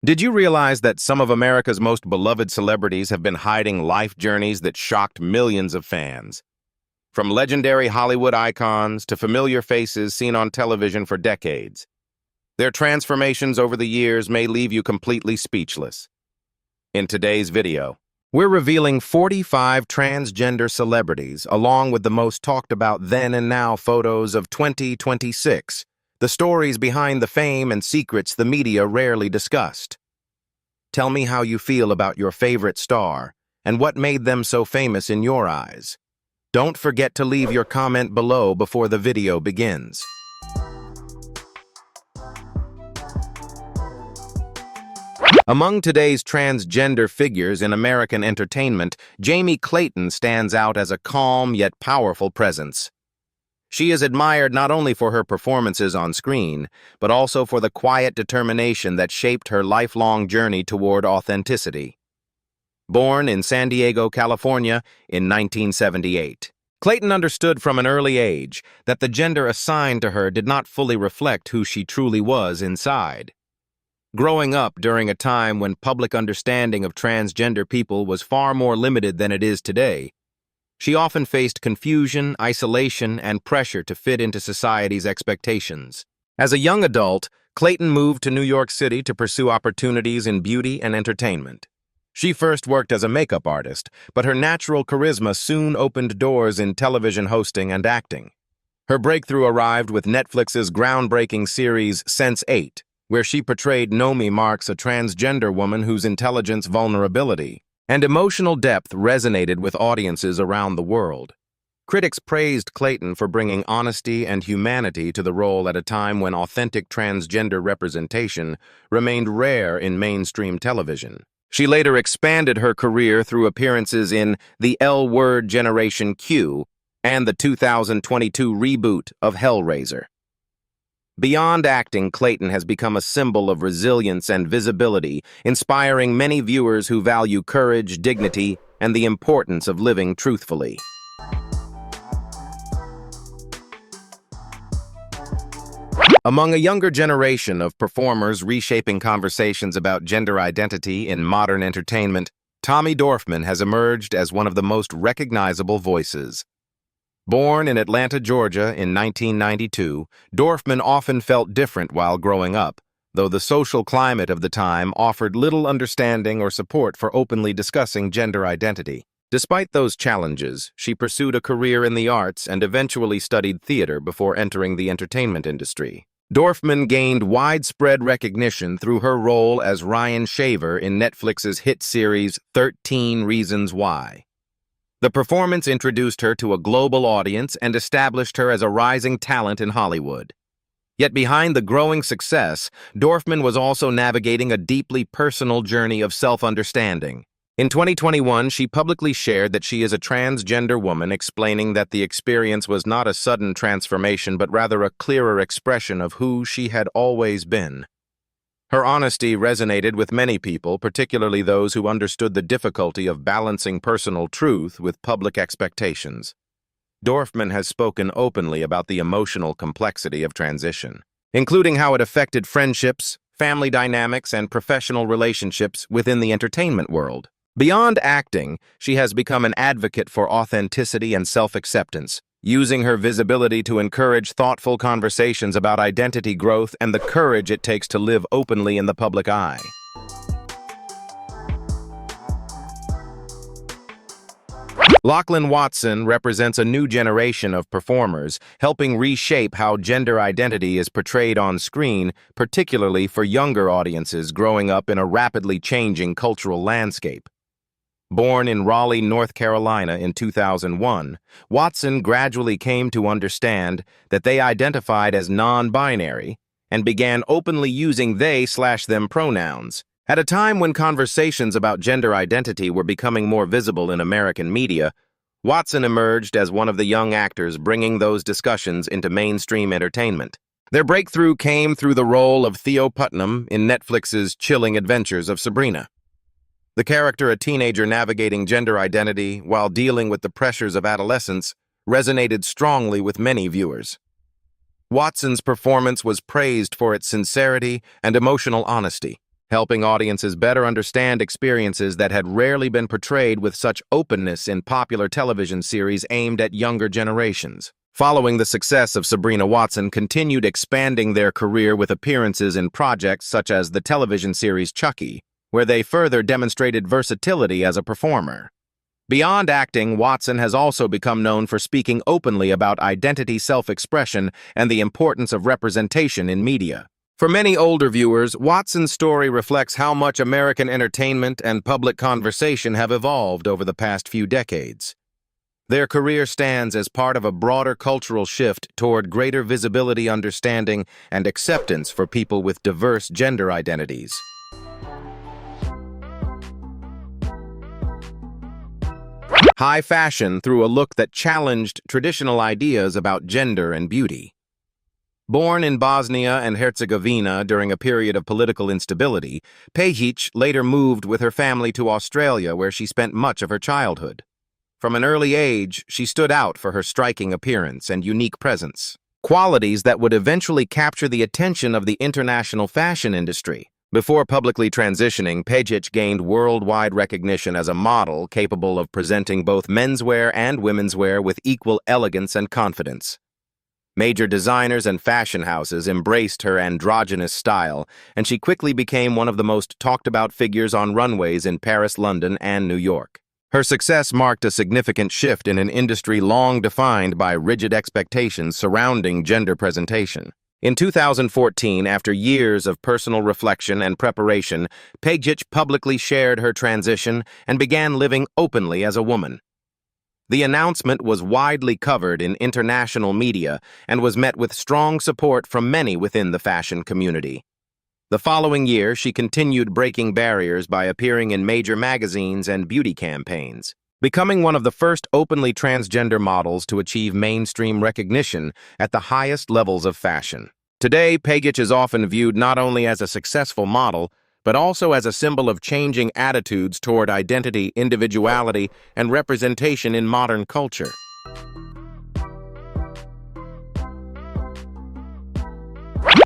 Did you realize that some of America's most beloved celebrities have been hiding life journeys that shocked millions of fans? From legendary Hollywood icons to familiar faces seen on television for decades, their transformations over the years may leave you completely speechless. In today's video, we're revealing 45 transgender celebrities along with the most talked about then and now photos of 2026, the stories behind the fame and secrets the media rarely discussed. Tell me how you feel about your favorite star and what made them so famous in your eyes. Don't forget to leave your comment below before the video begins. Among today's transgender figures in American entertainment, Jamie Clayton stands out as a calm yet powerful presence. She is admired not only for her performances on screen, but also for the quiet determination that shaped her lifelong journey toward authenticity. Born in San Diego, California in 1978, Clayton understood from an early age that the gender assigned to her did not fully reflect who she truly was inside. Growing up during a time when public understanding of transgender people was far more limited than it is today, she often faced confusion, isolation, and pressure to fit into society's expectations. As a young adult, Clayton moved to New York City to pursue opportunities in beauty and entertainment. She first worked as a makeup artist, but her natural charisma soon opened doors in television hosting and acting. Her breakthrough arrived with Netflix's groundbreaking series Sense8, where she portrayed Nomi Marks, a transgender woman whose intelligence, vulnerability, and emotional depth resonated with audiences around the world. Critics praised Clayton for bringing honesty and humanity to the role at a time when authentic transgender representation remained rare in mainstream television. She later expanded her career through appearances in The L Word Generation Q and the 2022 reboot of Hellraiser. Beyond acting, Clayton has become a symbol of resilience and visibility, inspiring many viewers who value courage, dignity, and the importance of living truthfully. Among a younger generation of performers reshaping conversations about gender identity in modern entertainment, Tommy Dorfman has emerged as one of the most recognizable voices. Born in Atlanta, Georgia in 1992, Dorfman often felt different while growing up, though the social climate of the time offered little understanding or support for openly discussing gender identity. Despite those challenges, she pursued a career in the arts and eventually studied theater before entering the entertainment industry. Dorfman gained widespread recognition through her role as Ryan Shaver in Netflix's hit series 13 Reasons Why. The performance introduced her to a global audience and established her as a rising talent in Hollywood. Yet behind the growing success, Dorfman was also navigating a deeply personal journey of self-understanding. In 2021, she publicly shared that she is a transgender woman, explaining that the experience was not a sudden transformation but rather a clearer expression of who she had always been. Her honesty resonated with many people, particularly those who understood the difficulty of balancing personal truth with public expectations. Dorfman has spoken openly about the emotional complexity of transition, including how it affected friendships, family dynamics, and professional relationships within the entertainment world. Beyond acting, she has become an advocate for authenticity and self-acceptance, using her visibility to encourage thoughtful conversations about identity growth and the courage it takes to live openly in the public eye. Lachlan Watson represents a new generation of performers, helping reshape how gender identity is portrayed on screen, particularly for younger audiences growing up in a rapidly changing cultural landscape. Born in Raleigh, North Carolina in 2001, Watson gradually came to understand that they identified as non-binary and began openly using they/them pronouns. At a time when conversations about gender identity were becoming more visible in American media, Watson emerged as one of the young actors bringing those discussions into mainstream entertainment. Their breakthrough came through the role of Theo Putnam in Netflix's Chilling Adventures of Sabrina. The character, a teenager navigating gender identity while dealing with the pressures of adolescence, resonated strongly with many viewers. Watson's performance was praised for its sincerity and emotional honesty, helping audiences better understand experiences that had rarely been portrayed with such openness in popular television series aimed at younger generations. Following the success of Sabrina Watson continued expanding their career with appearances in projects such as the television series Chucky, where they further demonstrated versatility as a performer. Beyond acting, Watson has also become known for speaking openly about identity, self-expression, and the importance of representation in media. For many older viewers, Watson's story reflects how much American entertainment and public conversation have evolved over the past few decades. Their career stands as part of a broader cultural shift toward greater visibility, understanding, and acceptance for people with diverse gender identities. High fashion through a look that challenged traditional ideas about gender and beauty. Born in Bosnia and Herzegovina during a period of political instability, Pejic later moved with her family to Australia, where she spent much of her childhood. From an early age, she stood out for her striking appearance and unique presence, qualities that would eventually capture the attention of the international fashion industry. Before publicly transitioning, Pejic gained worldwide recognition as a model capable of presenting both menswear and womenswear with equal elegance and confidence. Major designers and fashion houses embraced her androgynous style, and she quickly became one of the most talked-about figures on runways in Paris, London, and New York. Her success marked a significant shift in an industry long defined by rigid expectations surrounding gender presentation. In 2014, after years of personal reflection and preparation, Pejic publicly shared her transition and began living openly as a woman. The announcement was widely covered in international media and was met with strong support from many within the fashion community. The following year, she continued breaking barriers by appearing in major magazines and beauty campaigns, becoming one of the first openly transgender models to achieve mainstream recognition at the highest levels of fashion. Today, Pejic is often viewed not only as a successful model, but also as a symbol of changing attitudes toward identity, individuality, and representation in modern culture.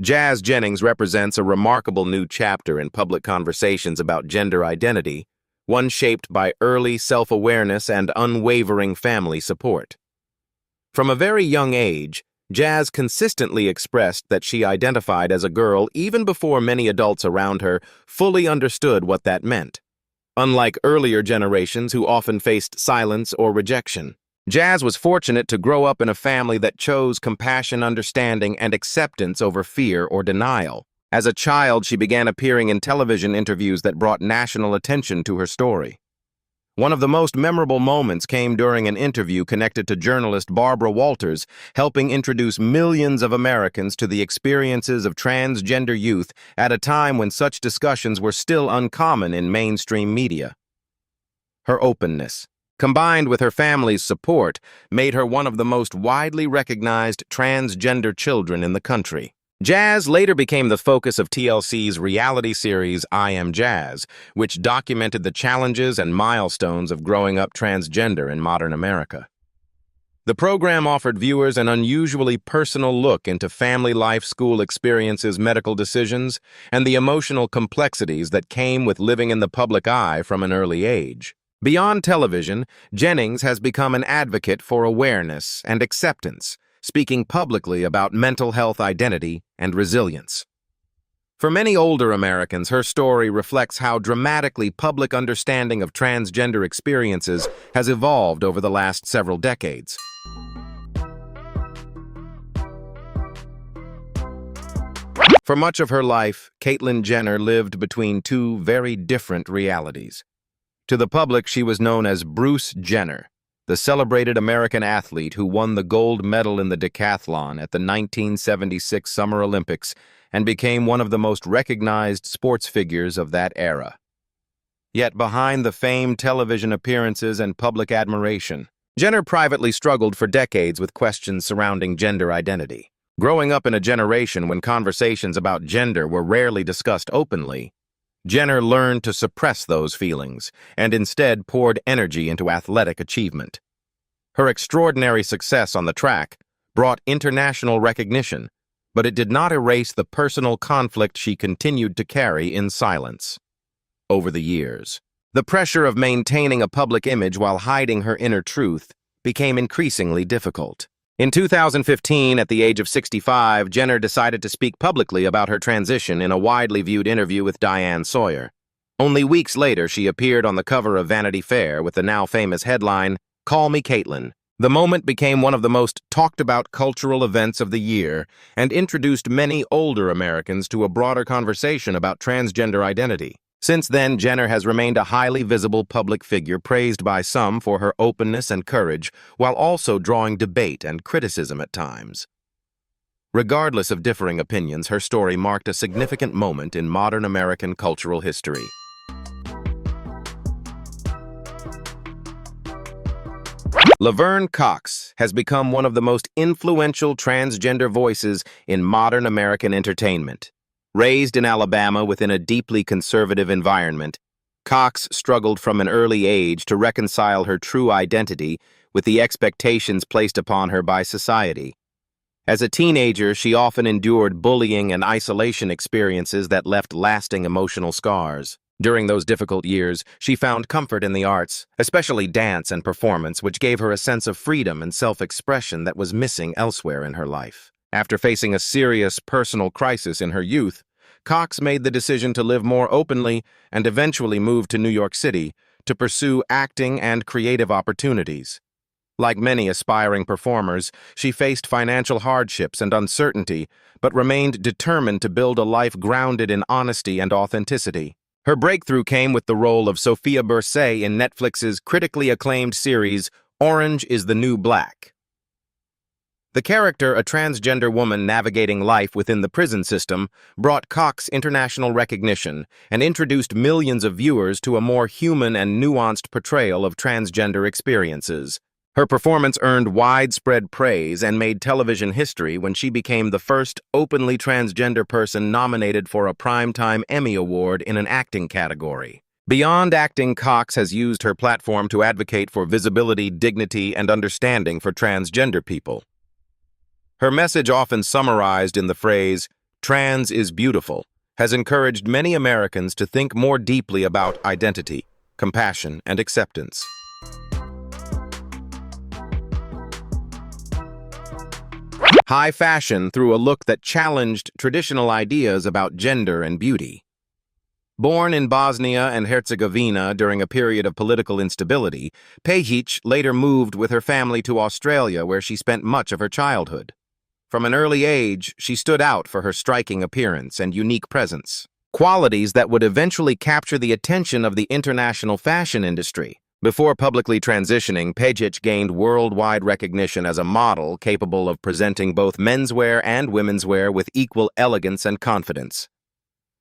Jazz Jennings represents a remarkable new chapter in public conversations about gender identity, one shaped by early self-awareness and unwavering family support. From a very young age, Jazz consistently expressed that she identified as a girl even before many adults around her fully understood what that meant. Unlike earlier generations who often faced silence or rejection, Jazz was fortunate to grow up in a family that chose compassion, understanding, and acceptance over fear or denial. As a child, she began appearing in television interviews that brought national attention to her story. One of the most memorable moments came during an interview connected to journalist Barbara Walters, helping introduce millions of Americans to the experiences of transgender youth at a time when such discussions were still uncommon in mainstream media. Her openness, combined with her family's support, made her one of the most widely recognized transgender children in the country. Jazz later became the focus of TLC's reality series I Am Jazz, which documented the challenges and milestones of growing up transgender in modern America. The program offered viewers an unusually personal look into family life, school experiences, medical decisions, and the emotional complexities that came with living in the public eye from an early age. Beyond television, Jennings has become an advocate for awareness and acceptance, speaking publicly about mental health, identity, and resilience. For many older Americans, her story reflects how dramatically public understanding of transgender experiences has evolved over the last several decades. For much of her life, Caitlyn Jenner lived between two very different realities. To the public, she was known as Bruce Jenner, the celebrated American athlete who won the gold medal in the decathlon at the 1976 Summer Olympics and became one of the most recognized sports figures of that era. Yet behind the famed television appearances and public admiration, Jenner privately struggled for decades with questions surrounding gender identity. Growing up in a generation when conversations about gender were rarely discussed openly, Jenner learned to suppress those feelings and instead poured energy into athletic achievement. Her extraordinary success on the track brought international recognition, but it did not erase the personal conflict she continued to carry in silence. Over the years, the pressure of maintaining a public image while hiding her inner truth became increasingly difficult. In 2015, at the age of 65, Jenner decided to speak publicly about her transition in a widely viewed interview with Diane Sawyer. Only weeks later, she appeared on the cover of Vanity Fair with the now famous headline, "Call Me Caitlin." The moment became one of the most talked-about cultural events of the year and introduced many older Americans to a broader conversation about transgender identity. Since then, Jenner has remained a highly visible public figure praised by some for her openness and courage, while also drawing debate and criticism at times. Regardless of differing opinions, her story marked a significant moment in modern American cultural history. Laverne Cox has become one of the most influential transgender voices in modern American entertainment. Raised in Alabama within a deeply conservative environment, Cox struggled from an early age to reconcile her true identity with the expectations placed upon her by society. As a teenager, she often endured bullying and isolation experiences that left lasting emotional scars. During those difficult years, she found comfort in the arts, especially dance and performance, which gave her a sense of freedom and self-expression that was missing elsewhere in her life. After facing a serious personal crisis in her youth, Cox made the decision to live more openly and eventually moved to New York City to pursue acting and creative opportunities. Like many aspiring performers, she faced financial hardships and uncertainty, but remained determined to build a life grounded in honesty and authenticity. Her breakthrough came with the role of Sophia Bursay in Netflix's critically acclaimed series, Orange is the New Black. The character, a transgender woman navigating life within the prison system, brought Cox international recognition and introduced millions of viewers to a more human and nuanced portrayal of transgender experiences. Her performance earned widespread praise and made television history when she became the first openly transgender person nominated for a Primetime Emmy Award in an acting category. Beyond acting, Cox has used her platform to advocate for visibility, dignity, and understanding for transgender people. Her message, often summarized in the phrase, "Trans is beautiful," has encouraged many Americans to think more deeply about identity, compassion, and acceptance. High fashion through a look that challenged traditional ideas about gender and beauty. Born in Bosnia and Herzegovina during a period of political instability, Pejic later moved with her family to Australia, where she spent much of her childhood. From an early age, she stood out for her striking appearance and unique presence, qualities that would eventually capture the attention of the international fashion industry. Before publicly transitioning, Pejic gained worldwide recognition as a model capable of presenting both menswear and womenswear with equal elegance and confidence.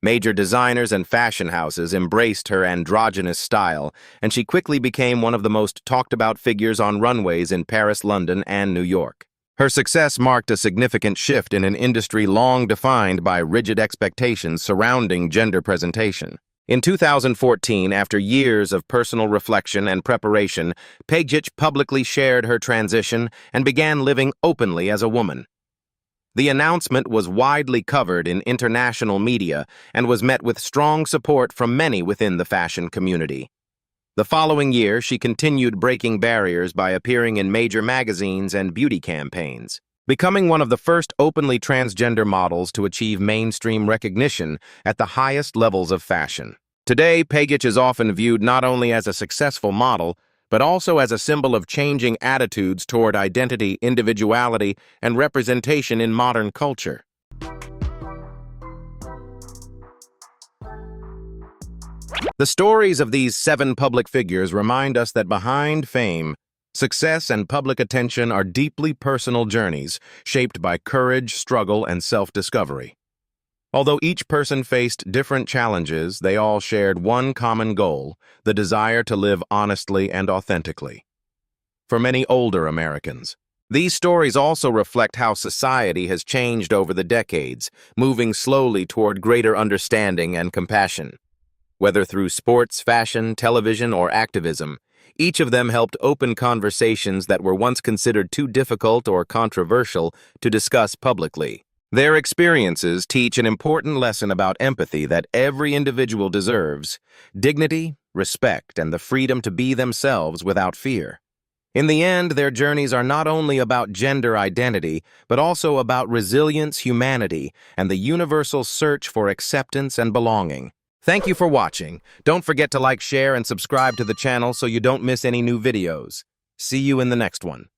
Major designers and fashion houses embraced her androgynous style, and she quickly became one of the most talked-about figures on runways in Paris, London, and New York. Her success marked a significant shift in an industry long defined by rigid expectations surrounding gender presentation. In 2014, after years of personal reflection and preparation, Pejic publicly shared her transition and began living openly as a woman. The announcement was widely covered in international media and was met with strong support from many within the fashion community. The following year, she continued breaking barriers by appearing in major magazines and beauty campaigns, becoming one of the first openly transgender models to achieve mainstream recognition at the highest levels of fashion. Today, Pejic is often viewed not only as a successful model, but also as a symbol of changing attitudes toward identity, individuality, and representation in modern culture. The stories of these 7 public figures remind us that behind fame, success, and public attention are deeply personal journeys shaped by courage, struggle, and self-discovery. Although each person faced different challenges, they all shared one common goal: the desire to live honestly and authentically. For many older Americans, these stories also reflect how society has changed over the decades, moving slowly toward greater understanding and compassion. Whether through sports, fashion, television, or activism, each of them helped open conversations that were once considered too difficult or controversial to discuss publicly. Their experiences teach an important lesson about empathy that every individual deserves: dignity, respect, and the freedom to be themselves without fear. In the end, their journeys are not only about gender identity, but also about resilience, humanity, and the universal search for acceptance and belonging. Thank you for watching. Don't forget to like, share, and subscribe to the channel so you don't miss any new videos. See you in the next one.